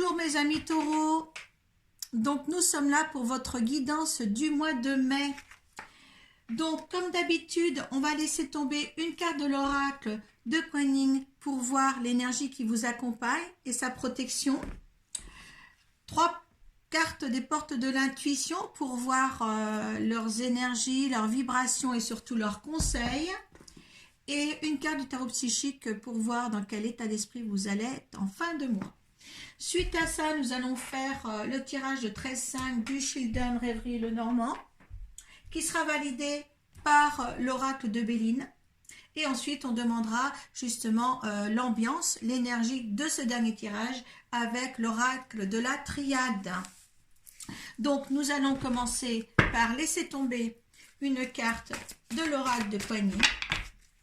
Bonjour mes amis taureaux, donc nous sommes là pour votre guidance du mois de mai. Donc comme d'habitude, on va laisser tomber une carte de l'oracle de Kuan Yin pour voir l'énergie qui vous accompagne et sa protection. 3 cartes des portes de l'intuition pour voir leurs énergies, leurs vibrations et surtout leurs conseils. Et une carte du tarot psychique pour voir dans quel état d'esprit vous allez être en fin de mois. Suite à ça, nous allons faire le tirage de 13-5 du Children Rêverie Le Normand qui sera validé par l'oracle de Béline. Et ensuite, on demandera justement l'ambiance, l'énergie de ce dernier tirage avec l'oracle de la triade. Donc, nous allons commencer par laisser tomber une carte de l'oracle de Kuan Yin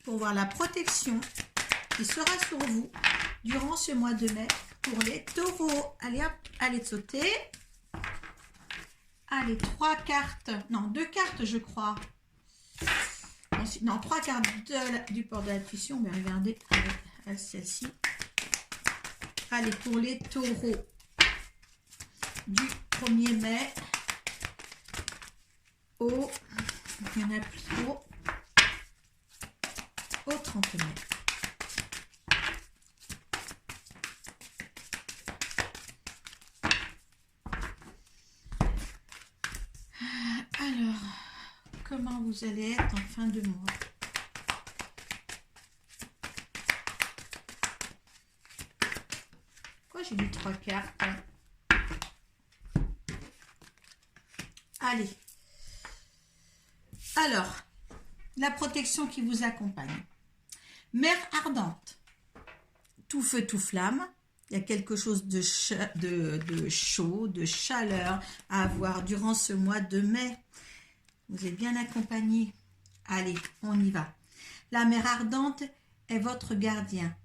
pour voir la protection qui sera sur vous durant ce mois de mai pour les taureaux. Allez hop, allez sauter. Allez, 3 cartes, non 2 cartes je crois. Non, 3 cartes du port de l'intuition. On va regarder avec celle-ci. Allez, pour les taureaux du 1er mai au, il y en a plus trop, au 30 mai. Alors, comment vous allez être en fin de mois? Pourquoi j'ai lu 3 cartes? Allez. Alors, la protection qui vous accompagne. Mer ardente, tout feu, tout flamme. Il y a quelque chose de chaud, de chaleur à avoir durant ce mois de mai. Vous êtes bien accompagné. Allez, on y va. La mer ardente est votre gardien.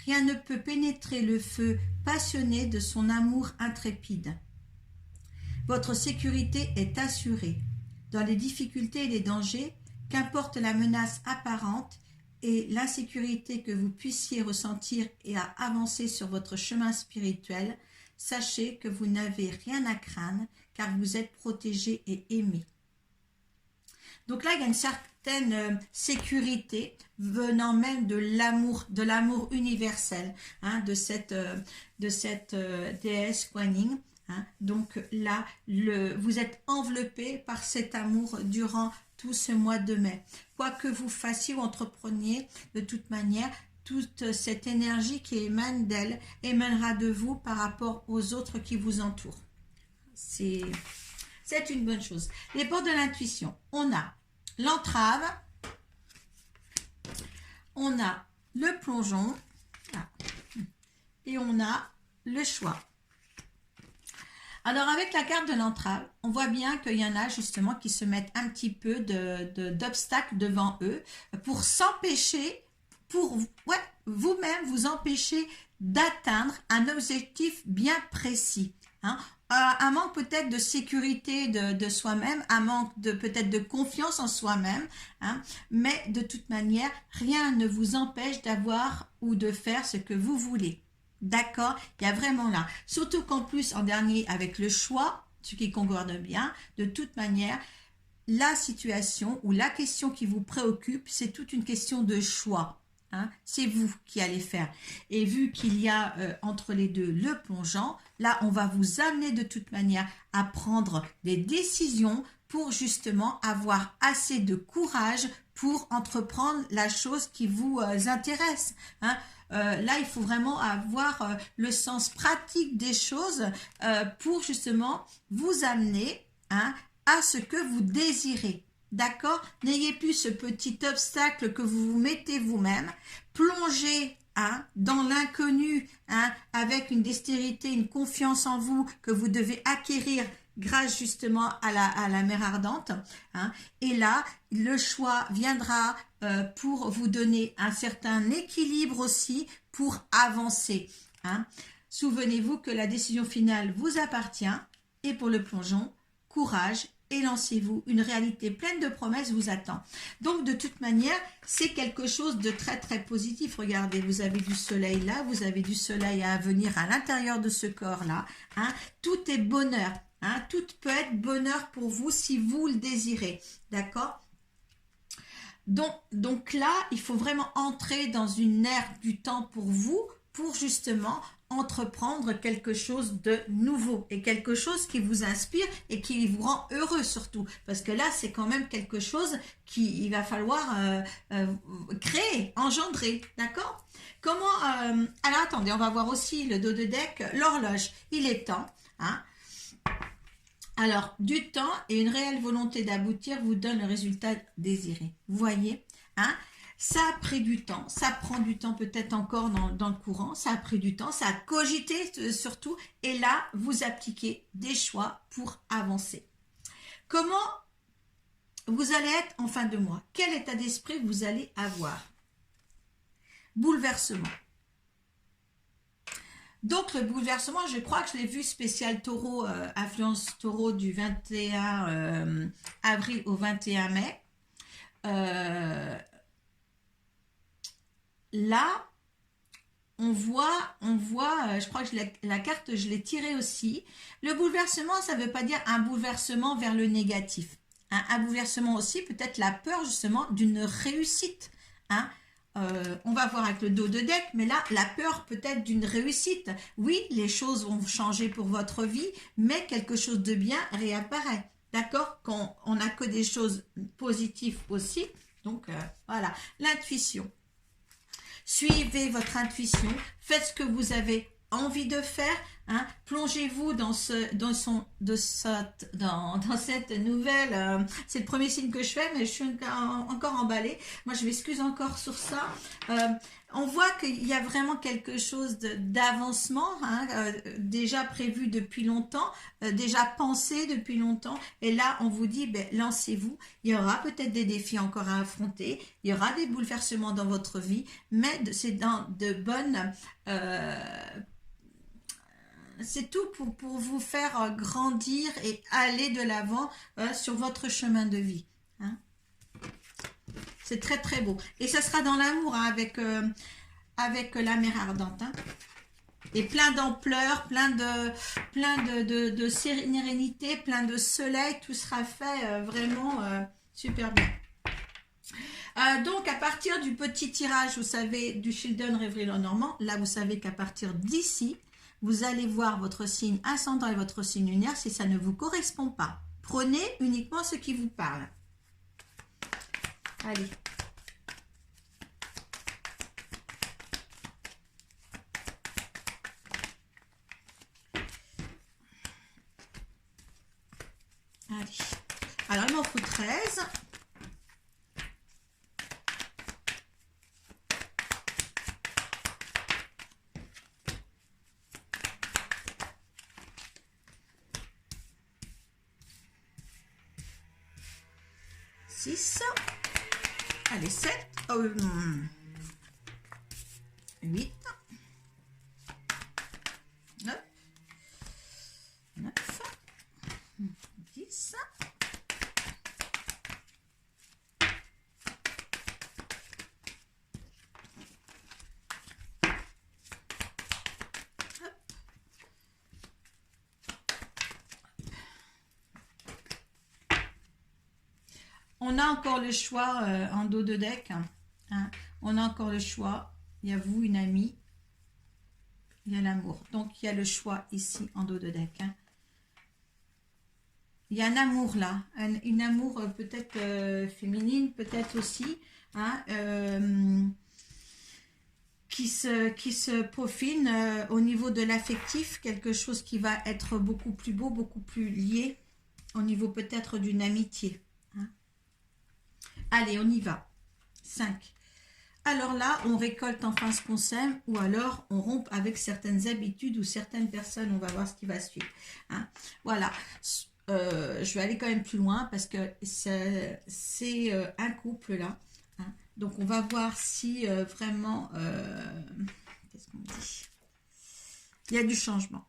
Rien ne peut pénétrer le feu passionné de son amour intrépide. Votre sécurité est assurée. Dans les difficultés et les dangers, qu'importe la menace apparente et l'insécurité que vous puissiez ressentir et à avancer sur votre chemin spirituel, sachez que vous n'avez rien à craindre car vous êtes protégé et aimé. Donc là, il y a une certaine sécurité venant même de l'amour universel, hein, de cette déesse Kuan Yin. Hein. Donc là, vous êtes enveloppé par cet amour durant tout ce mois de mai. Quoi que vous fassiez ou entrepreniez, de toute manière, toute cette énergie qui émane d'elle émanera de vous par rapport aux autres qui vous entourent. C'est une bonne chose. Les portes de l'intuition, on a l'entrave, on a le plongeon et on a le choix. Alors avec la carte de l'entrave, on voit bien qu'il y en a justement qui se mettent un petit peu d'obstacles devant eux pour s'empêcher, pour vous-même vous empêcher d'atteindre un objectif bien précis. Hein. Un manque peut-être de sécurité de soi-même, un manque peut-être de confiance en soi-même, hein, mais de toute manière, rien ne vous empêche d'avoir ou de faire ce que vous voulez. D'accord, il y a vraiment là. Surtout qu'en plus, en dernier, avec le choix, ce qui concorde bien, de toute manière, la situation ou la question qui vous préoccupe, c'est toute une question de choix. Hein. C'est vous qui allez faire. Et vu qu'il y a entre les deux le plongeant, là, on va vous amener de toute manière à prendre des décisions pour justement avoir assez de courage pour entreprendre la chose qui vous intéresse. Hein. Là, il faut vraiment avoir le sens pratique des choses pour justement vous amener, hein, à ce que vous désirez. D'accord? N'ayez plus ce petit obstacle que vous vous mettez vous-même. Plongez, hein, dans l'inconnu, hein, avec une dextérité, une confiance en vous que vous devez acquérir grâce justement à la mer ardente. Hein. Et là, le choix viendra pour vous donner un certain équilibre aussi pour avancer. Hein. Souvenez-vous que la décision finale vous appartient et pour le plongeon, courage et lancez-vous. Une réalité pleine de promesses vous attend. Donc, de toute manière, c'est quelque chose de très, très positif. Regardez, vous avez du soleil là, vous avez du soleil à venir à l'intérieur de ce corps-là. Hein. Tout est bonheur. Hein. Tout peut être bonheur pour vous si vous le désirez. D'accord ? Donc là, il faut vraiment entrer dans une ère du temps pour vous, pour justement entreprendre quelque chose de nouveau et quelque chose qui vous inspire et qui vous rend heureux surtout. Parce que là, c'est quand même quelque chose qu'il va falloir créer, engendrer. D'accord ? Comment alors attendez, on va voir aussi le dos de deck, l'horloge. Il est temps. Hein. Alors, du temps et une réelle volonté d'aboutir vous donne le résultat désiré. Vous voyez, hein? Ça a pris du temps, ça prend du temps peut-être encore dans le courant, ça a pris du temps, ça a cogité surtout, et là, vous appliquez des choix pour avancer. Comment vous allez être en fin de mois? Quel état d'esprit vous allez avoir? Bouleversement. Donc, le bouleversement, je crois que je l'ai vu spécial taureau, influence taureau du 21 avril au 21 mai. Là, on voit, je crois que la carte, je l'ai tirée aussi. Le bouleversement, ça ne veut pas dire un bouleversement vers le négatif. Hein, un bouleversement aussi, peut-être la peur justement d'une réussite. Hein. On va voir avec le dos de deck, mais là, la peur peut-être d'une réussite. Oui, les choses vont changer pour votre vie, mais quelque chose de bien réapparaît. D'accord? Quand on n'a que des choses positives aussi. Donc, voilà. L'intuition. Suivez votre intuition. Faites ce que vous avez envie de faire. Hein, plongez-vous dans cette nouvelle. C'est le premier signe que je fais, mais je suis encore emballée. Moi, je m'excuse encore sur ça. On voit qu'il y a vraiment quelque chose d'avancement, hein, déjà prévu depuis longtemps, déjà pensé depuis longtemps. Et là, on vous dit, ben, lancez-vous. Il y aura peut-être des défis encore à affronter. Il y aura des bouleversements dans votre vie, mais c'est dans de bonnes... c'est tout pour vous faire grandir et aller de l'avant sur votre chemin de vie. Hein. C'est très très beau. Et ça sera dans l'amour hein, avec la mer ardente. Hein. Et plein d'ampleur, plein de sérénité, plein de soleil. Tout sera fait vraiment super bien. Donc à partir du petit tirage, vous savez, du Children Rêverie Lenormand, là vous savez qu'à partir d'ici, vous allez voir votre signe ascendant et votre signe lunaire si ça ne vous correspond pas. Prenez uniquement ce qui vous parle. Allez. Allez. Alors, il m'en faut 13. Allez, 7, 8, 9, 9, 10, on a encore le choix en dos de deck. Hein. On a encore le choix. Il y a vous, une amie. Il y a l'amour. Donc, il y a le choix ici en dos de deck. Hein. Il y a un amour là. Une amour peut-être féminine, peut-être aussi. Hein, qui se profile au niveau de l'affectif. Quelque chose qui va être beaucoup plus beau, beaucoup plus lié. Au niveau peut-être d'une amitié. Allez, on y va. 5. Alors là, on récolte enfin ce qu'on sème ou alors on rompt avec certaines habitudes ou certaines personnes. On va voir ce qui va suivre. Hein. Voilà. Je vais aller quand même plus loin parce que c'est un couple là. Hein. Donc, on va voir si vraiment... qu'est-ce qu'on dit? Il y a du changement.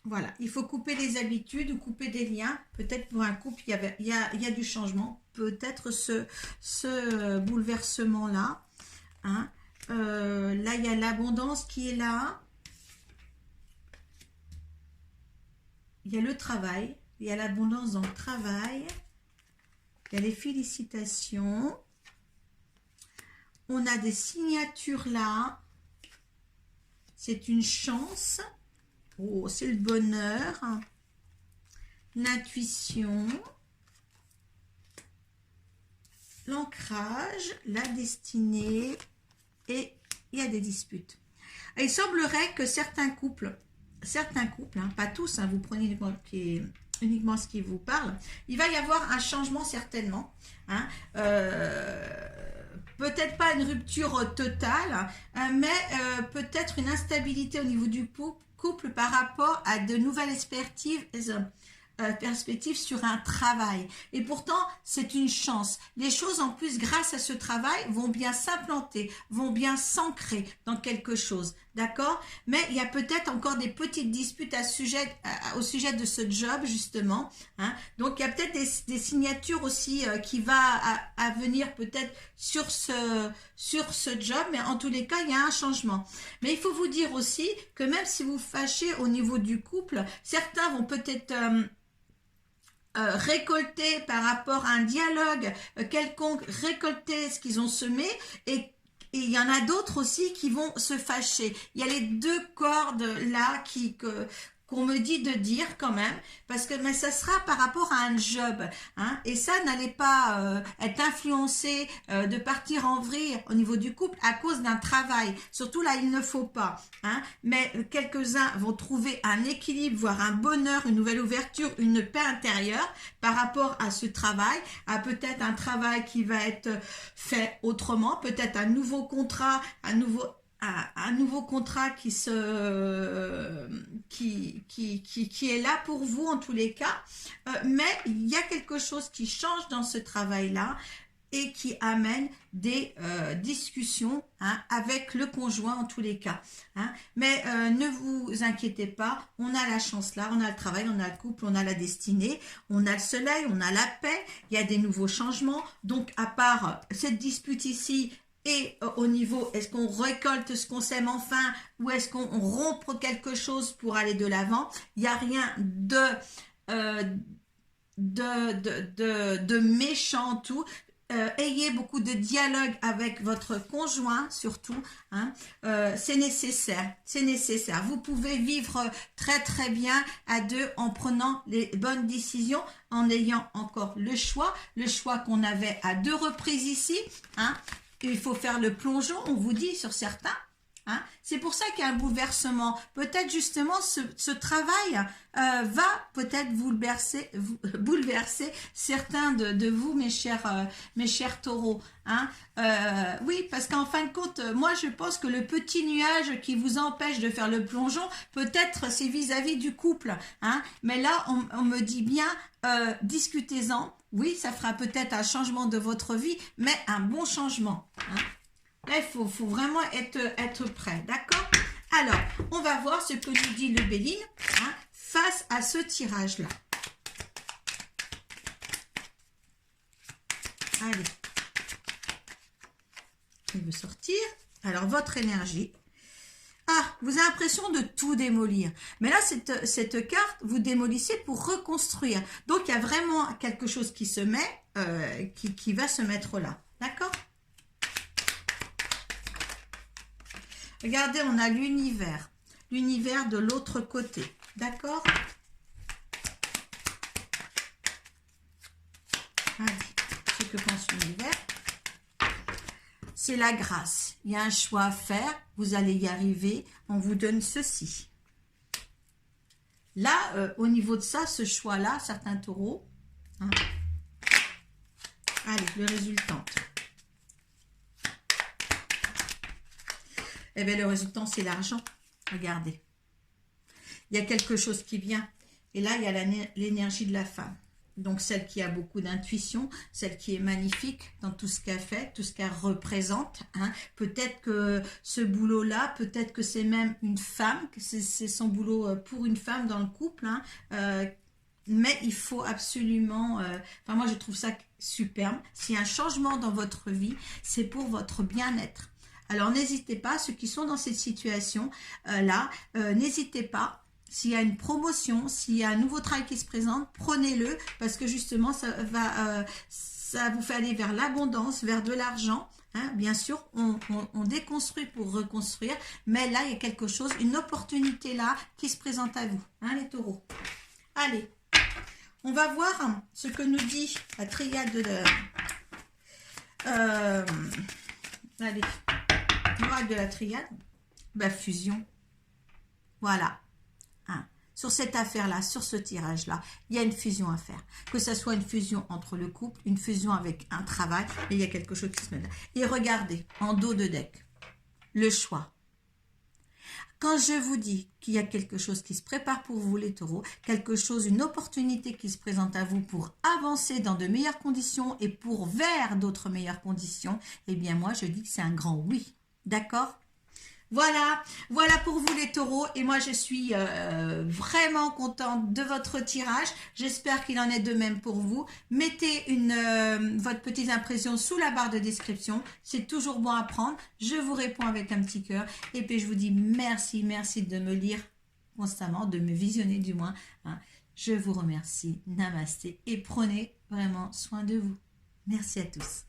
Voilà, il faut couper des habitudes ou couper des liens. Peut-être pour un couple, il y a du changement. Peut-être ce bouleversement-là. Hein. Là, il y a l'abondance qui est là. Il y a le travail. Il y a l'abondance dans le travail. Il y a les félicitations. On a des signatures là. C'est une chance. Oh, c'est le bonheur, l'intuition, l'ancrage, la destinée et il y a des disputes. Et il semblerait que certains couples, hein, pas tous, hein, vous prenez uniquement ce qui vous parle, il va y avoir un changement certainement. Hein, peut-être pas une rupture totale, mais peut-être une instabilité au niveau du couple par rapport à de nouvelles perspectives sur un travail. Et pourtant, c'est une chance. Les choses, en plus, grâce à ce travail, vont bien s'implanter, vont bien s'ancrer dans quelque chose. D'accord? Mais il y a peut-être encore des petites disputes au sujet de ce job, justement. Hein? Donc, il y a peut-être des signatures aussi qui va à venir peut-être sur ce job. Mais en tous les cas, il y a un changement. Mais il faut vous dire aussi que même si vous fâchez au niveau du couple, certains vont peut-être... récolter par rapport à un dialogue quelconque, récolter ce qu'ils ont semé et il y en a d'autres aussi qui vont se fâcher. Il y a les deux cordes là qu'on me dit de dire quand même, parce que mais ça sera par rapport à un job, hein, et ça n'allait pas être influencé de partir en vrille au niveau du couple à cause d'un travail. Surtout là, il ne faut pas, hein, mais quelques-uns vont trouver un équilibre, voire un bonheur, une nouvelle ouverture, une paix intérieure par rapport à ce travail, à peut-être un travail qui va être fait autrement, peut-être un nouveau contrat, un nouveau contrat qui est là pour vous en tous les cas, mais il y a quelque chose qui change dans ce travail-là et qui amène des discussions, hein, avec le conjoint en tous les cas. Hein. Mais ne vous inquiétez pas, on a la chance là, on a le travail, on a le couple, on a la destinée, on a le soleil, on a la paix, il y a des nouveaux changements. Donc à part cette dispute ici, et au niveau, est-ce qu'on récolte ce qu'on sème enfin ou est-ce qu'on rompt quelque chose pour aller de l'avant? Il n'y a rien de méchant tout. Ayez beaucoup de dialogue avec votre conjoint surtout, hein. C'est nécessaire. Vous pouvez vivre très très bien à deux en prenant les bonnes décisions, en ayant encore le choix qu'on avait à 2 reprises ici, hein. Il faut faire le plongeon, on vous dit sur certains. Hein. C'est pour ça qu'il y a un bouleversement. Peut-être justement ce travail va peut-être bouleverser certains de vous, mes chers taureaux. Hein. Oui, parce qu'en fin de compte, moi je pense que le petit nuage qui vous empêche de faire le plongeon, peut-être c'est vis-à-vis du couple. Hein. Mais là, on me dit bien, discutez-en. Oui, ça fera peut-être un changement de votre vie, mais un bon changement. Hein. Là, il faut vraiment être prêt, d'accord? Alors, on va voir ce que nous dit le Béline, hein, face à ce tirage-là. Allez. Il veut sortir. Alors, votre énergie. Ah, vous avez l'impression de tout démolir. Mais là, cette carte, vous démolissez pour reconstruire. Donc, il y a vraiment quelque chose qui se met, qui va se mettre là. D'accord? Regardez, on a l'univers. L'univers de l'autre côté. D'accord? Allez, ce que pense l'univers. C'est la grâce. Il y a un choix à faire. Vous allez y arriver. On vous donne ceci. Là, au niveau de ça, ce choix-là, certains taureaux. Hein. Allez, le résultante. Eh bien, le résultat, c'est l'argent. Regardez. Il y a quelque chose qui vient. Et là, il y a l'énergie de la femme. Donc celle qui a beaucoup d'intuition, celle qui est magnifique dans tout ce qu'elle fait, tout ce qu'elle représente. Hein. Peut-être que ce boulot-là, peut-être que c'est même une femme, que c'est son boulot pour une femme dans le couple. Hein. Mais il faut absolument... enfin moi je trouve ça superbe. S'il y a un changement dans votre vie, c'est pour votre bien-être. Alors n'hésitez pas, ceux qui sont dans cette situation-là, n'hésitez pas. S'il y a une promotion, s'il y a un nouveau travail qui se présente, prenez-le parce que justement, ça vous fait aller vers l'abondance, vers de l'argent. Hein. Bien sûr, on déconstruit pour reconstruire, mais là, il y a quelque chose, une opportunité là qui se présente à vous, hein, les taureaux. Allez, on va voir ce que nous dit la triade de... allez, l'oracle de la triade. Ben, fusion. Voilà. Sur cette affaire-là, sur ce tirage-là, il y a une fusion à faire. Que ce soit une fusion entre le couple, une fusion avec un travail, mais il y a quelque chose qui se met là. Et regardez, en dos de deck, le choix. Quand je vous dis qu'il y a quelque chose qui se prépare pour vous, les taureaux, quelque chose, une opportunité qui se présente à vous pour avancer dans de meilleures conditions et pour vers d'autres meilleures conditions, eh bien moi, je dis que c'est un grand oui. D'accord ? Voilà, voilà pour vous les taureaux et moi je suis vraiment contente de votre tirage. J'espère qu'il en est de même pour vous. Mettez votre petite impression sous la barre de description. C'est toujours bon à prendre. Je vous réponds avec un petit cœur et puis je vous dis merci, merci de me lire constamment, de me visionner du moins. Hein. Je vous remercie. Namasté et prenez vraiment soin de vous. Merci à tous.